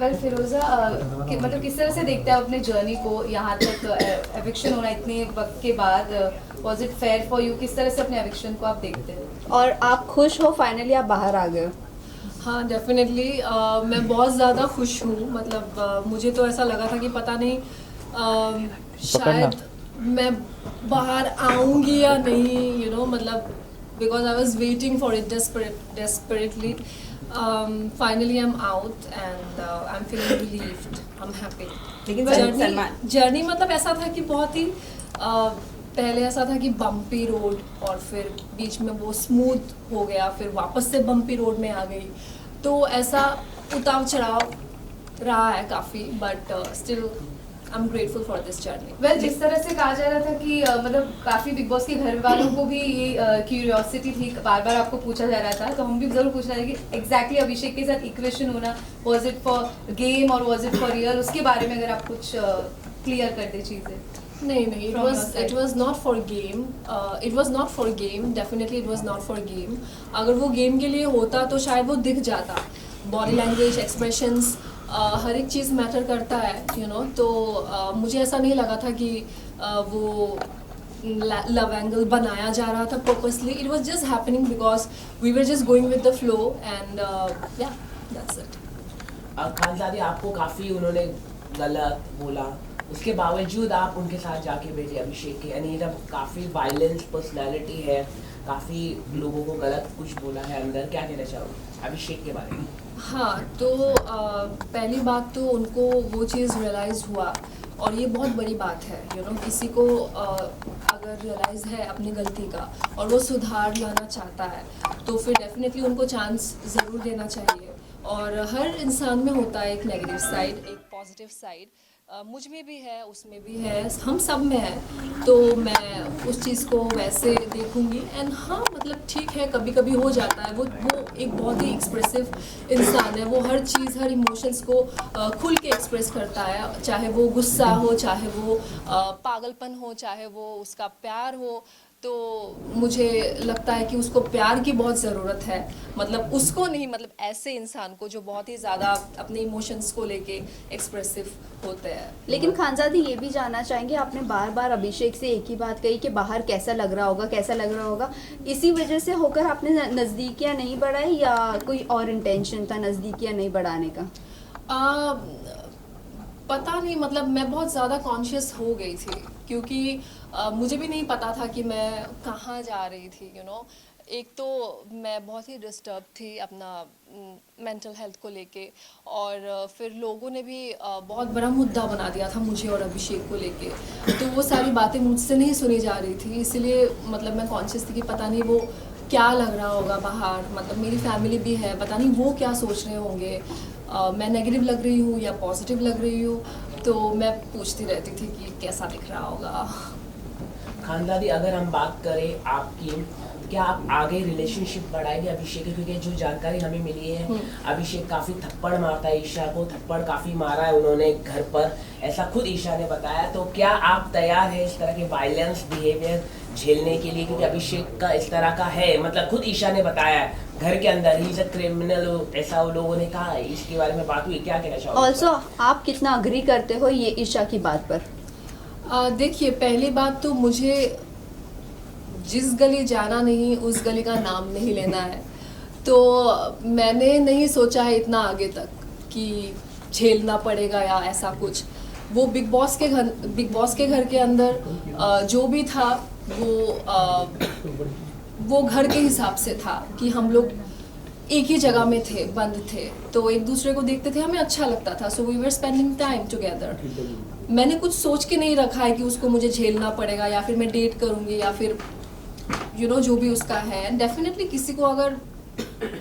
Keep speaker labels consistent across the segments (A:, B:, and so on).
A: Well फिरोजा, मतलब किस तरह से देखते हैं आप अपने जर्नी को यहाँ तक एविक्शन होना इतने वक्त के बाद? Was it fair for you? किस तरह से अपने एविक्शन को आप देखते हैं?
B: और आप खुश हो फाइनली आप बाहर आ गए हो?
C: हाँ डेफिनेटली, मैं बहुत ज़्यादा खुश हूँ। मतलब मुझे तो ऐसा लगा था कि पता नहीं शायद मैं बाहर आऊँगी या नहीं, मतलब because I was waiting for it desperately. Finally I'm out and I'm feeling relieved. I'm happy.
B: लेकिन
C: जर्नी मतलब ऐसा था कि बहुत ही पहले ऐसा था कि बम्पी रोड और फिर बीच में वो स्मूथ हो गया, फिर वापस से बम्पी रोड में आ गई, तो ऐसा उतार चढ़ाव रहा है काफ़ी, but still I am grateful for this journey.
A: Well जिस तरह से कहा जा रहा था कि मतलब काफ़ी बिग बॉस के घर वालों को भी ये क्यूरियोसिटी थी, बार बार आपको पूछा जा रहा था, तो हम भी ज़रूर पूछ रहे थे कि एग्जैक्टली अभिषेक के साथ इक्वेशन होना, वाज इट फॉर गेम और वाज इट फॉर रियल? उसके बारे में अगर आप कुछ क्लियर कर दे चीज़ें।
C: नहीं, it was not for game. It was not for game. Definitely it was not for game. अगर वो गेम के लिए होता तो शायद वो दिख जाता। बॉडी लैंग्वेज, एक्सप्रेशंस, हर एक चीज़ मैटर करता है, तो मुझे ऐसा नहीं लगा था कि वो लव एंगल बनाया जा रहा था purposely. It was just happening because we were just going with the flow and yeah that's it.
D: Khanzadi आपको काफ़ी उन्होंने गलत बोला, उसके बावजूद आप उनके साथ जाके बैठे अभिषेक के, यानी जब काफ़ी वायलेंस पर्सनालिटी है, काफ़ी लोगों को गलत कुछ बोला है अंदर, क्या कहना चाहोगे अभिषेक के बारे में?
C: हाँ, तो पहली बात तो उनको वो चीज़ रियलाइज़ हुआ और ये बहुत बड़ी बात है, किसी को अगर रियलाइज़ है अपनी गलती का और वो सुधार लाना चाहता है तो फिर डेफिनेटली उनको चांस ज़रूर देना चाहिए. और हर इंसान में होता है एक नेगेटिव साइड, एक पॉजिटिव साइड. मुझ में भी है, उसमें भी है, हम सब में है, तो मैं उस चीज़ को वैसे देखूंगी. एंड हाँ, मतलब ठीक है, कभी कभी हो जाता है. वो एक बहुत ही एक्सप्रेसिव इंसान है, वो हर चीज़, हर इमोशंस को खुल के एक्सप्रेस करता है, चाहे वो गुस्सा हो, चाहे वो पागलपन हो, चाहे वो उसका प्यार हो. तो मुझे लगता है कि उसको प्यार की बहुत ज़रूरत है, मतलब उसको नहीं, मतलब ऐसे इंसान को जो बहुत ही ज़्यादा अपने इमोशंस को लेके एक्सप्रेसिव होते हैं.
B: लेकिन खानजादी ये भी जानना चाहेंगे, आपने बार बार अभिषेक से एक ही बात कही कि बाहर कैसा लग रहा होगा, कैसा लग रहा होगा. इसी वजह से होकर आपने नज़दीकियाँ नहीं बढ़ाई या कोई और इंटेंशन था नज़दीकियाँ नहीं बढ़ाने का?
C: पता नहीं, मतलब मैं बहुत ज़्यादा कॉन्शियस हो गई थी क्योंकि मुझे भी नहीं पता था कि मैं कहाँ जा रही थी. एक तो मैं बहुत ही डिस्टर्ब थी अपना मेंटल हेल्थ को लेके, और फिर लोगों ने भी बहुत बड़ा मुद्दा बना दिया था मुझे और अभिषेक को लेके, तो वो सारी बातें मुझसे नहीं सुनी जा रही थी. इसलिए मतलब मैं कॉन्शियस थी कि पता नहीं वो क्या लग रहा होगा बाहर, मतलब मेरी फैमिली भी है, पता नहीं वो क्या सोच रहे होंगे, मैं नेगेटिव लग रही हूँ या पॉजिटिव लग रही हूँ. तो मैं पूछती रहती थी कि कैसा दिख रहा होगा.
D: खानदादी, अगर हम बात करें आपकी, क्या आप आगे रिलेशनशिप बढ़ाएंगे अभिषेक की? क्योंकि जो जानकारी हमें मिली है, अभिषेक काफ़ी थप्पड़ मारता है ईशा को, थप्पड़ काफ़ी मारा है उन्होंने घर पर, ऐसा खुद ईशा ने बताया. तो क्या आप तैयार हैं इस तरह के वायलेंस बिहेवियर झेलने के लिए? क्योंकि अभिषेक का इस तरह का है, मतलब खुद ईशा ने बताया है घर के अंदर ही क्रिमिनल, ऐसा वो लोगों ने कहा. इसके बारे में बात हुई, क्या कहना चाहोगे?
B: ऑल्सो आप कितना अग्री करते हो ये ईशा की बात पर?
C: देखिए, पहली बात तो मुझे जिस गली जाना नहीं उस गली का नाम नहीं लेना है. तो मैंने नहीं सोचा है इतना आगे तक कि झेलना पड़ेगा या ऐसा कुछ. वो बिग बॉस के घर के अंदर जो भी था वो घर के हिसाब से था कि हम लोग एक ही जगह में थे, बंद थे, तो एक दूसरे को देखते थे, हमें अच्छा लगता था. So we were spending time together. मैंने कुछ सोच के नहीं रखा है कि उसको मुझे झेलना पड़ेगा या फिर मैं डेट करूँगी या फिर जो भी उसका है. डेफिनेटली किसी को अगर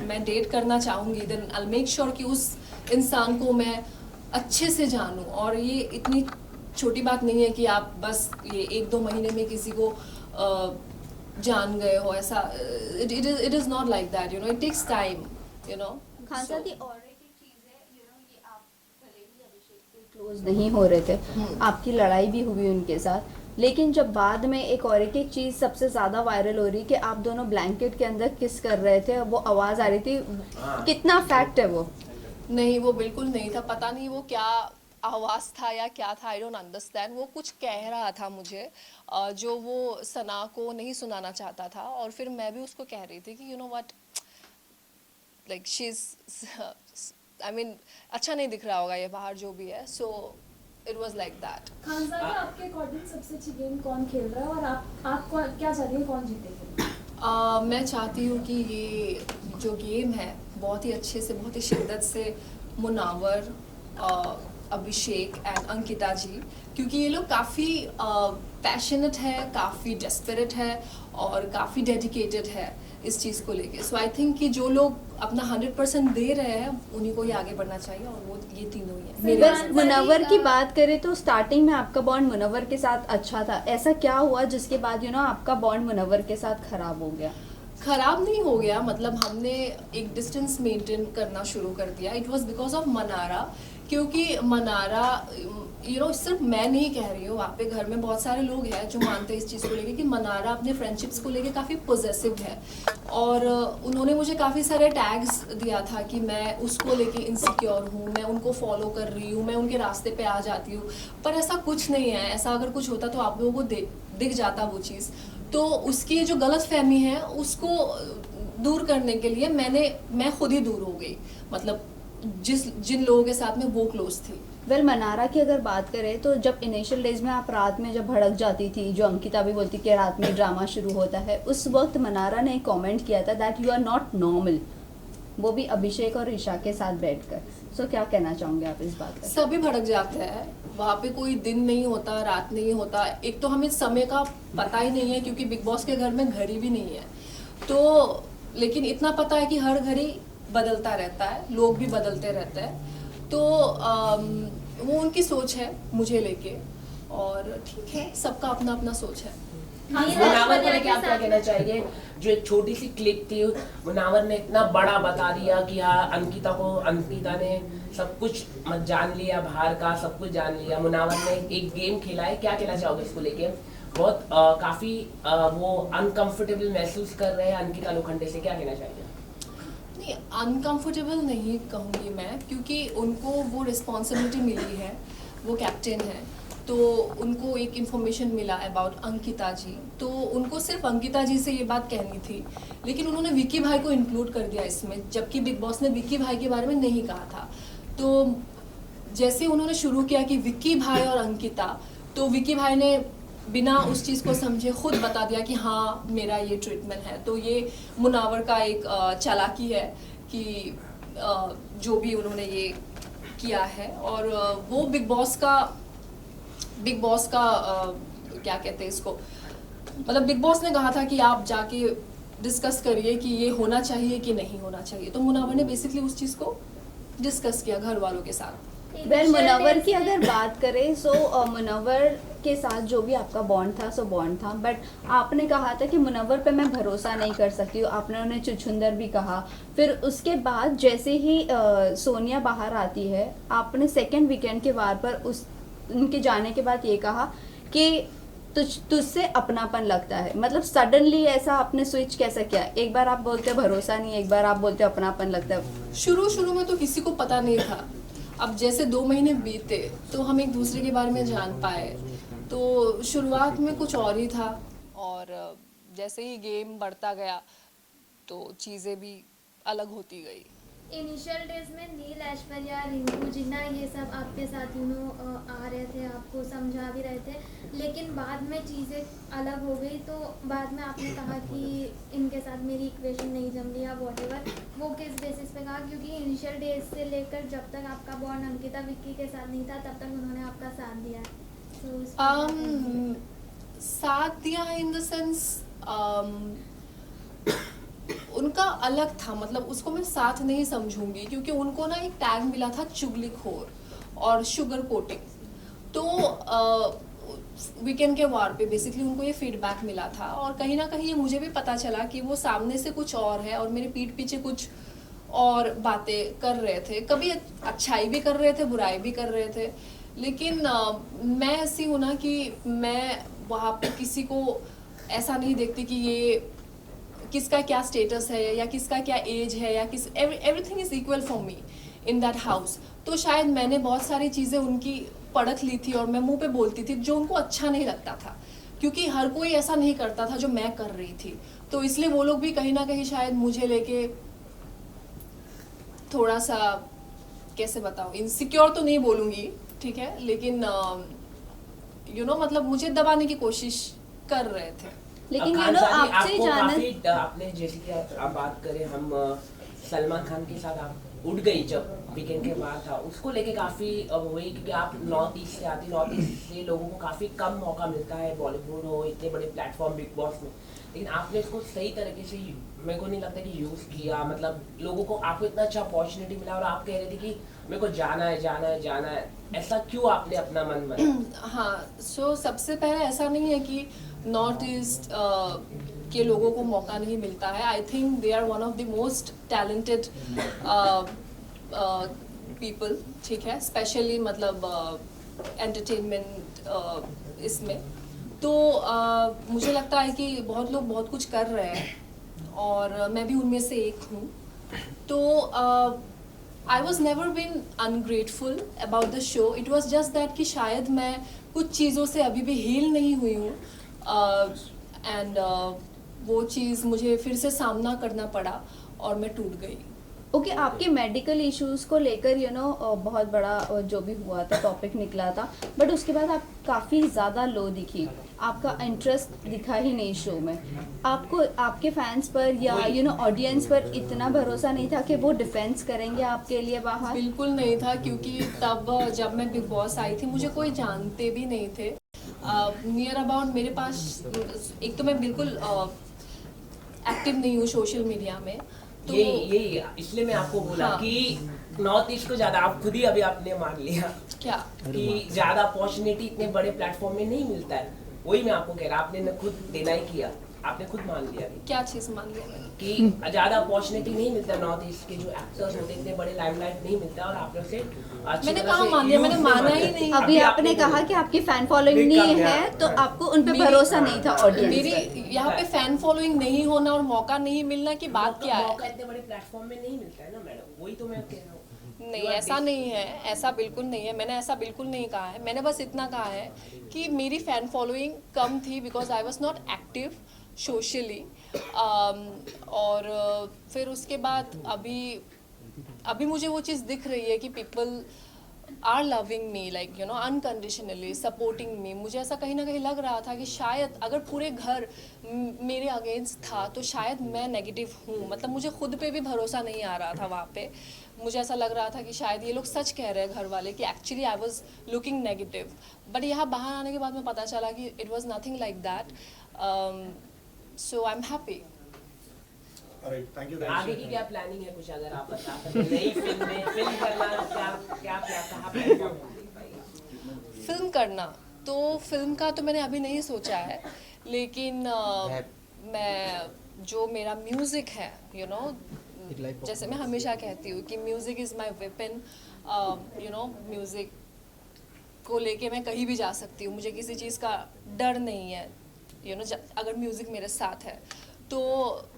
C: मैं डेट करना चाहूँगी देन आई मेक श्योर कि उस इंसान को मैं अच्छे से जानूँ. और ये इतनी छोटी बात नहीं है कि आप बस ये 1-2 महीने में किसी को जान गए हो, ऐसा. It is not like that, it takes time.
B: Khanzadi और एक चीज़ है, ये आप भले ही अभिषेक से क्लोज नहीं हो रहे थे, आपकी लड़ाई भी हुई उनके साथ, लेकिन जब बाद में एक एक चीज़ सबसे ज़्यादा वायरल हो रही कि आप दोनों ब्लैंकेट के अंदर किस कर रहे थे, वो आवाज़ आ रही थी, कितना फैक्ट है वो?
C: नहीं, वो बिल्कुल नहीं था, पता नहीं वो क्या आवाज़ था या क्या था, आई डोंट अंडरस्टैंड। वो कुछ कह रहा था मुझे जो वो सना को नहीं सुनाना चाहता था, और फिर मैं भी उसको कह रही थी कि you know what, like she is, I mean अच्छा नहीं दिख रहा होगा ये बाहर जो भी है, so it was like that.
E: खानसामा, आपके अकॉर्डिंग सबसे अच्छी गेम कौन खेल रहा है और आप क्या चाहती हैं कौन जीतेगा?
C: मैं चाहती हूँ कि ये जो गेम है बहुत ही अच्छे से, बहुत ही शिद्दत से मुनावर, अभिषेक एंड अंकिता जी, क्योंकि ये लोग काफ़ी पैशनेट है, काफ़ी डेस्परेट है और काफ़ी डेडिकेटेड है इस चीज़ को लेके। सो आई थिंक कि जो लोग अपना 100% दे रहे हैं उन्हीं को ही आगे बढ़ना चाहिए, और वो ये तीनों ही हैं मेरे
B: बस मुनव्वर की बात करें तो स्टार्टिंग में आपका बॉन्ड मुनव्वर के साथ अच्छा था, ऐसा क्या हुआ जिसके बाद आपका बॉन्ड मुनव्वर के साथ खराब हो गया?
C: खराब नहीं हो गया, मतलब हमने एक डिस्टेंस मेंटेन करना शुरू कर दिया। It was because of Mannara, क्योंकि मनारा सिर्फ मैं नहीं कह रही हूँ, वहाँ पे घर में बहुत सारे लोग हैं जो मानते हैं इस चीज़ को लेके कि मनारा अपने फ्रेंडशिप्स को लेके काफ़ी पॉजेसिव है, और उन्होंने मुझे काफ़ी सारे टैग्स दिया था कि मैं उसको लेके इनसिक्योर हूँ, मैं उनको फॉलो कर रही हूँ, मैं उनके रास्ते पे आ जाती हूँ, पर ऐसा कुछ नहीं है। ऐसा अगर कुछ होता तो आप लोगों को दिख जाता वो चीज़। तो उसकी जो गलत फहमी है उसको दूर करने के लिए मैं खुद ही दूर हो गई, मतलब जिन लोगों के साथ में वो क्लोज थी।
B: वेल मनारा की अगर बात करें तो जब इनिशियल डेज में आप रात में जब भड़क जाती थी, जो अंकिता भी बोलती कि रात में ड्रामा शुरू होता है, उस वक्त मनारा ने एक कमेंट किया था that you are not normal, वो भी अभिषेक और ईशा के साथ बैठकर। सो क्या कहना चाहोगे आप इस बात पर?
C: सभी भड़क जाते हैं, वहाँ पे कोई दिन नहीं होता, रात नहीं होता। एक तो हमें समय का पता ही नहीं है क्योंकि बिग बॉस के घर में घड़ी भी नहीं है, तो लेकिन इतना पता है कि हर घड़ी बदलता रहता है, लोग भी बदलते रहते हैं। तो वो उनकी सोच है मुझे लेके, और ठीक है, सबका अपना अपना सोच है।
D: मुनावर को लेके आप क्या कहना चाहिए? जो एक छोटी सी क्लिप थी, मुनावर ने इतना बड़ा बता दिया कि हाँ अंकिता ने सब कुछ जान लिया, बाहर का सब कुछ जान लिया। मुनावर ने एक गेम खेला है, क्या कहना चाहोगे इसको लेके? बहुत काफी वो अनकंफर्टेबल महसूस कर रहे हैं अंकिता लोखंडे से, क्या कहना चाहिए?
C: नहीं, अनकंफर्टेबल नहीं कहूँगी मैं, क्योंकि उनको वो रिस्पॉन्सिबिलिटी मिली है, वो कैप्टन है, तो उनको एक इन्फॉर्मेशन मिला अबाउट अंकिता जी, तो उनको सिर्फ अंकिता जी से ये बात कहनी थी, लेकिन उन्होंने विक्की भाई को इंक्लूड कर दिया इसमें, जबकि बिग बॉस ने विक्की भाई के बारे में नहीं कहा था। तो जैसे उन्होंने शुरू किया कि विक्की भाई और अंकिता, तो विक्की भाई ने बिना उस चीज़ को समझे खुद बता दिया कि हाँ मेरा ये ट्रीटमेंट है। तो ये मुनावर का एक चालाकी है कि जो भी उन्होंने ये किया है, और वो बिग बॉस का क्या कहते हैं इसको, मतलब बिग बॉस ने कहा था कि आप जाके डिस्कस करिए कि ये होना चाहिए कि नहीं होना चाहिए, तो मुनावर ने बेसिकली उस चीज़ को डिस्कस किया घर वालों के साथ।
B: वेल मुनव्वर की अगर बात करें सो मुनव्वर के साथ जो भी आपका बॉन्ड था सो बॉन्ड था, बट आपने कहा था कि मुनव्वर पे मैं भरोसा नहीं कर सकती हूँ, आपने उन्हें चुछुंदर भी कहा। फिर उसके बाद जैसे ही सोनिया बाहर आती है, आपने सेकेंड वीकेंड के वार पर उनके जाने के बाद ये कहा कि तुझसे अपनापन लगता है, मतलब सडनली ऐसा आपने स्विच कैसा किया? एक बार आप बोलते भरोसा नहीं, एक बार आप बोलते अपनापन लगता है।
C: शुरू में तो किसी को पता नहीं था, अब जैसे 2 महीने बीते तो हम एक दूसरे के बारे में जान पाए, तो शुरुआत में कुछ और ही था, और जैसे ही गेम बढ़ता गया तो चीज़ें भी अलग होती गई।
F: इनिशियल डेज में नील, ऐश्वर्या, रिंकू, जिन्ना ये सब आपके साथ आ रहे थे, आपको समझा भी रहे थे, लेकिन बाद में चीज़ें अलग हो गई। तो बाद में आपने कहा कि इनके साथ मेरी इक्वेशन नहीं जम रही या वॉटेवर, वो किस बेसिस पे कहा? क्योंकि इनिशियल डेज से लेकर जब तक आपका बॉन्ड अंकिता विक्की के साथ नहीं था तब तक उन्होंने आपका साथ दिया है।
C: साथ दिया है इन द सेंस उनका अलग था, मतलब उसको मैं साथ नहीं समझूंगी, क्योंकि उनको ना एक टैग मिला था चुगलीखोर और शुगर कोटिंग। तो वीकेंड के वार पे बेसिकली उनको ये फीडबैक मिला था, और कहीं ना कहीं ये मुझे भी पता चला कि वो सामने से कुछ और है और मेरे पीठ पीछे कुछ और बातें कर रहे थे, कभी अच्छाई भी कर रहे थे, बुराई भी कर रहे थे। लेकिन मैं ऐसी हूँ ना कि मैं वहाँ पे किसी को ऐसा नहीं देखती कि ये किसका क्या स्टेटस है या किसका क्या एज है या everything is equal for me. In that house, तो शायद मैंने बहुत सारी चीज़ें उनकी परख ली थी और मैं मुंह पे बोलती थी जो उनको अच्छा नहीं लगता था, क्योंकि हर कोई ऐसा नहीं करता था जो मैं कर रही थी। तो इसलिए वो लोग भी कहीं ना कहीं शायद मुझे लेके थोड़ा सा, कैसे बताऊँ, इनसिक्योर तो नहीं बोलूँगी, ठीक है, लेकिन मतलब मुझे दबाने की कोशिश कर रहे थे।
B: लेकिन
D: खान साहब,
B: आपसे
D: आपको
B: जाना
D: काफी आपने जैसे कि आप बात करें, हम सलमान खान के साथ आप उठ गई जब वीकेंड के बाद था, उसको लेके काफी हुई, क्योंकि आप नॉर्थ ईस्ट से आती, नॉर्थ ईस्ट से लोगों को काफी कम मौका मिलता है बॉलीवुड हो, इतने बड़े प्लेटफॉर्म बिग बॉस में, लेकिन आपने इसको सही तरीके से, मेरे को नहीं लगता कि यूज किया, मतलब लोगों को, आपको इतना अच्छा अपॉर्चुनिटी मिला और आप कह रहे थे कि मेरे को जाना है जाना है जाना है, ऐसा क्यों आपने अपना मन बना?
C: हाँ, सो सबसे पहले ऐसा नहीं है कि नॉर्थ ईस्ट के लोगों को मौका नहीं मिलता है। I think they are one of the most talented people, ठीक है, स्पेशली मतलब एंटरटेनमेंट इसमें। तो मुझे लगता है कि बहुत लोग बहुत कुछ कर रहे हैं और मैं भी उनमें से एक हूँ। तो I was never been ungrateful about the show, it was just that कि शायद मैं कुछ चीज़ों से अभी भी हील नहीं हुई हूँ एंड वो चीज़ मुझे फिर से सामना करना पड़ा और मैं टूट गई।
B: ओके, आपके मेडिकल इश्यूज को लेकर बहुत बड़ा जो भी हुआ था टॉपिक निकला था, बट उसके बाद आप काफ़ी ज़्यादा लो दिखी, आपका इंटरेस्ट दिखा ही नहीं शो में। आपको आपके फैंस पर या ऑडियंस पर इतना भरोसा नहीं था कि वो डिफेंस करेंगे आपके लिए बाहर?
C: बिल्कुल नहीं था, क्योंकि तब जब मैं बिग बॉस आई थी मुझे कोई जानते भी नहीं थे। नियर अबाउट मेरे पास, एक तो मैं बिल्कुल एक्टिव नहीं हूँ सोशल मीडिया में, तो
D: यही इसलिए मैं आपको बोला
C: हाँ।
D: कि नॉर्थ ईस्ट को ज्यादा, आप खुद ही अभी आपने मान लिया
C: क्या
D: कि ज्यादा अपॉर्चुनिटी इतने बड़े प्लेटफॉर्म में नहीं मिलता है। वही मैं आपको कह रहा, आपने खुद डिनाई किया, आपने खुद मान लिया
C: क्या चीज़ मान लिया मैंने?
D: कि ज्यादा अपॉर्चुनिटी नहीं मिलता नॉर्थ ईस्ट के जो एक्टर्स होते हैं, इतने बड़े लाइमलाइट नहीं मिलता, और आपने उसे
C: मैंने कहाँ मान लिया, मैंने माना ही नहीं।
B: अभी आपने कहा कि आपकी फैन फॉलोइंग नहीं है, तो आपको उन पे भरोसा नहीं था ऑडियंस
C: मेरी
B: पे।
C: यहाँ पे फैन फॉलोइंग नहीं होना और मौका नहीं मिलना की बात क्या है?
D: मौका इतने बड़े प्लेटफॉर्म में नहीं मिलता है ना मैडम, वही तो मैं कह रहा हूँ।
C: नहीं, ऐसा नहीं है, ऐसा बिल्कुल नहीं है, मैंने ऐसा बिल्कुल नहीं कहा है। मैंने बस इतना कहा है कि मेरी फ़ैन फॉलोइंग कम थी because I was not active socially, और फिर उसके बाद अभी मुझे वो चीज़ दिख रही है कि people are loving me, like unconditionally supporting me. मुझे ऐसा कहीं ना कहीं लग रहा था कि शायद अगर पूरे घर मेरे अगेंस्ट था तो शायद मैं नेगेटिव हूँ, मतलब मुझे खुद पे भी भरोसा नहीं आ रहा था वहाँ पे। मुझे ऐसा लग रहा था कि शायद ये लोग सच कह रहे हैं घर वाले कि actually I was looking negative, but यहाँ बाहर आने के बाद में पता चला कि it was nothing like that, so I am happy.
D: आगे की क्या प्लानिंग है, कुछ अगर आप बता सकते? नई फिल्म में फिल्म करना, क्या कहाँ प्लेटफॉर्म देख
C: फिल्म करना, तो फिल्म का तो मैंने अभी नहीं सोचा है, लेकिन मैं जो मेरा म्यूज़िक है जैसे मैं हमेशा कहती हूँ कि music is my weapon, music को लेके मैं कहीं भी जा सकती हूँ, मुझे किसी चीज़ का डर नहीं है। अगर म्यूज़िक मेरे साथ है तो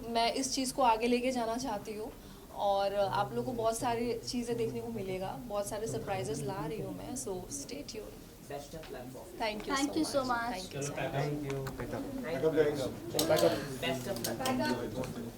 C: मैं इस चीज़ को आगे लेके जाना चाहती हूँ, और आप लोगों को बहुत सारी चीज़ें देखने को मिलेगा, बहुत सारे सरप्राइजेस ला रही हूँ मैं, so stay tuned.
D: Best of luck for
C: thank you so much.
D: Best of luck.